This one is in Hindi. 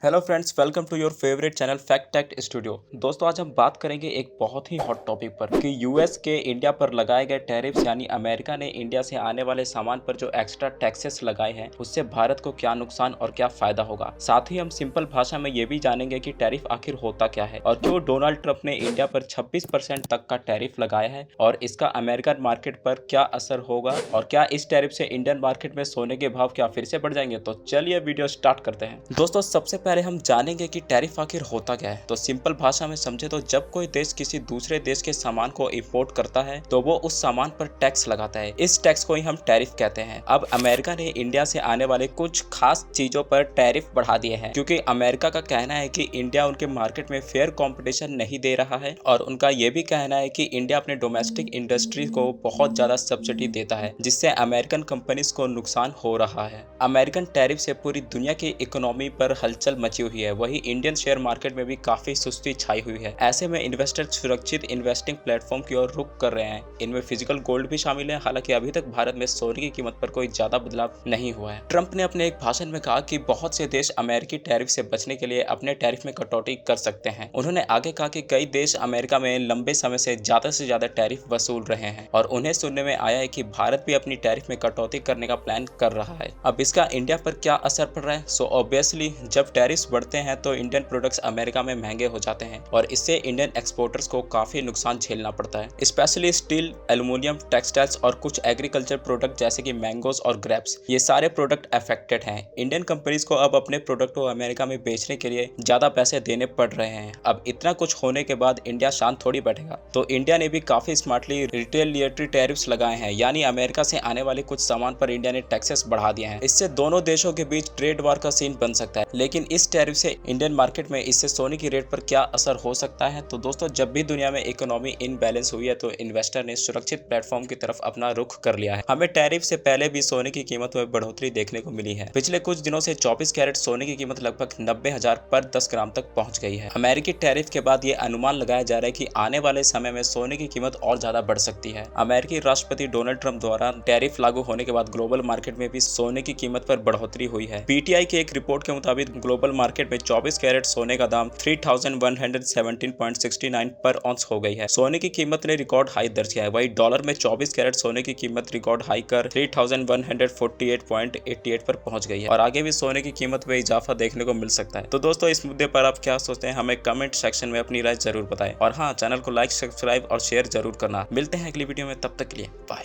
Hello friends, welcome to your favourite channel fact tech studio. दोस्तों, आज हम बात करेंगे एक बहुत ही हॉट टॉपिक पर कि यूएस के इंडिया पर लगाए गए टैरिफ्स यानी अमेरिका ने इंडिया से आने वाले सामान पर जो एक्स्ट्रा टैक्सेस लगाए हैं उससे भारत को क्या नुकसान और क्या फायदा होगा। साथ ही हम सिंपल भाषा में ये भी जानेंगे कि टैरिफ आखिर होता क्या है और क्यों डोनाल्ड ट्रंप ने इंडिया पर 26% तक का टैरिफ लगाया है और इसका अमेरिकन मार्केट पर क्या असर होगा और क्या इस टैरिफ से इंडियन मार्केट में सोने के भाव क्या फिर से बढ़ जाएंगे। तो चलिए वीडियो स्टार्ट करते हैं। दोस्तों, सबसे पहले हम जानेंगे कि टैरिफ आखिर होता क्या है। तो सिंपल भाषा में समझे तो जब कोई देश किसी दूसरे देश के सामान को इंपोर्ट करता है तो वो उस सामान पर टैक्स लगाता है। इस टैक्स को ही हम टैरिफ कहते हैं। अब अमेरिका ने इंडिया से आने वाले कुछ खास चीजों पर टैरिफ बढ़ा दिए हैं क्योंकि अमेरिका का कहना है कि इंडिया उनके मार्केट में फेयर कंपटीशन नहीं दे रहा है और उनका ये भी कहना है कि इंडिया अपने डोमेस्टिक इंडस्ट्री को बहुत ज्यादा सब्सिडी देता है जिससे अमेरिकन कंपनीज को नुकसान हो रहा है। अमेरिकन टैरिफ से पूरी दुनिया की इकोनॉमी पर हलचल मची हुई है। वही इंडियन शेयर मार्केट में भी काफी सुस्ती छाई हुई है। ऐसे में इन्वेस्टर सुरक्षित इन्वेस्टिंग प्लेटफॉर्म की ओर रुख कर रहे हैं। इनमें फिजिकल गोल्ड भी शामिल है। हालांकि अभी तक भारत में सोने की कीमत पर कोई ज्यादा बदलाव नहीं हुआ है। ट्रंप ने अपने एक भाषण में कहा कि बहुत से देश अमेरिकी टैरिफ से बचने के लिए अपने टैरिफ में कटौती कर सकते हैं। उन्होंने आगे कहा कि कई देश अमेरिका में लंबे समय से ज्यादा टैरिफ वसूल रहे हैं और उन्हें सुनने में आया है कि भारत भी अपनी टैरिफ में कटौती करने का प्लान कर रहा है। अब इसका इंडिया पर क्या असर पड़ रहा है? सो ऑब्वियसली जब टैरिफ बढ़ते हैं तो इंडियन प्रोडक्ट्स अमेरिका में महंगे हो जाते हैं और इससे इंडियन एक्सपोर्टर्स को काफी नुकसान झेलना पड़ता है। स्पेशली स्टील, एल्युमिनियम, टेक्सटाइल्स और कुछ एग्रीकल्चर प्रोडक्ट जैसे कि मैंगोज और ग्रेप्स, ये सारे प्रोडक्ट अफेक्टेड हैं। इंडियन कंपनीज को अब अपने प्रोडक्ट को अमेरिका में बेचने के लिए ज्यादा पैसे देने पड़ रहे हैं। अब इतना कुछ होने के बाद इंडिया शांत थोड़ी बैठेगा। तो इंडिया ने भी काफी स्मार्टली रिटेलिएटरी टैरिफ्स लगाए हैं, यानी अमेरिका से आने वाले कुछ सामान पर इंडिया ने टैक्सेस बढ़ा दिए हैं। इससे दोनों देशों के बीच ट्रेड वार का सीन बन सकता है। लेकिन इस टैरिफ से इंडियन मार्केट में इससे सोने की रेट पर क्या असर हो सकता है? तो दोस्तों, जब भी दुनिया में इकोनॉमी इनबैलेंस हुई है तो इन्वेस्टर ने सुरक्षित प्लेटफॉर्म की तरफ अपना रुख कर लिया है। हमें टैरिफ से पहले भी सोने की कीमत में बढ़ोतरी देखने को मिली है। पिछले कुछ दिनों से 24 कैरेट सोने की कीमत लगभग 90,000 पर 10 ग्राम तक पहुंच गई है। अमेरिकी टैरिफ के बाद ये अनुमान लगाया जा रहा है कि आने वाले समय में सोने की कीमत और ज्यादा बढ़ सकती है। अमेरिकी राष्ट्रपति डोनाल्ड ट्रंप द्वारा टैरिफ लागू होने के बाद ग्लोबल मार्केट में भी सोने की कीमत पर बढ़ोतरी हुई है। पीटीआई की एक रिपोर्ट के मुताबिक ग्लोबल मार्केट में 24 कैरेट सोने का दाम 3117.69 पर ऑन्स हो गई है। सोने की कीमत ने रिकॉर्ड हाई दर्ज किया है। वही डॉलर में 24 कैरेट सोने की कीमत रिकॉर्ड हाई कर 3148.88 पर पहुंच गई है और आगे भी सोने की कीमत में इजाफा देखने को मिल सकता है। तो दोस्तों, इस मुद्दे पर आप क्या सोचते हैं? हमें कमेंट सेक्शन में अपनी राय जरूर बताएं और हाँ, चैनल को लाइक, सब्सक्राइब और शेयर जरूर करना। मिलते हैं अगली वीडियो में, तब तक के लिए बाय।